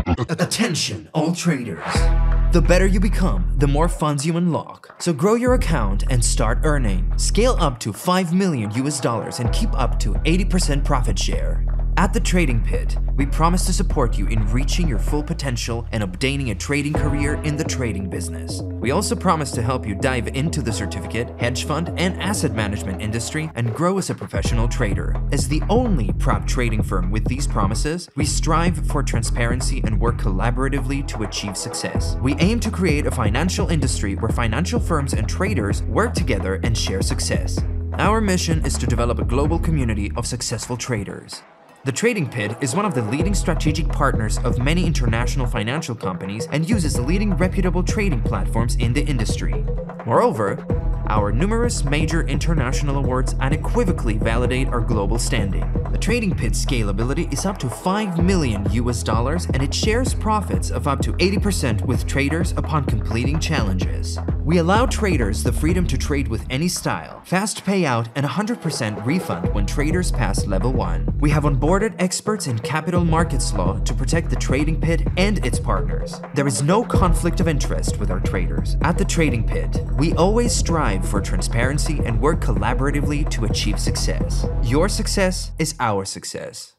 Attention, all traders. The better you become, the more funds you unlock. So grow your account and start earning. Scale up to $5 million and keep up to 80% profit share. At the Trading Pit, we promise to support you in reaching your full potential and obtaining a trading career in the trading business. We also promise to help you dive into the certificate, hedge fund, and asset management industry and grow as a professional trader. As the only prop trading firm with these promises, we strive for transparency and work collaboratively to achieve success. We aim to create a financial industry where financial firms and traders work together and share success. Our mission is to develop a global community of successful traders. The Trading Pit is one of the leading strategic partners of many international financial companies and uses leading reputable trading platforms in the industry. Moreover, our numerous major international awards unequivocally validate our global standing. The Trading Pit's scalability is up to $5 million and it shares profits of up to 80% with traders upon completing challenges. We allow traders the freedom to trade with any style, fast payout, and 100% refund when traders pass level 1. We have onboarded experts in capital markets law to protect the Trading Pit and its partners. There is no conflict of interest with our traders. At the Trading Pit, we always strive for transparency and work collaboratively to achieve success. Your success is our success.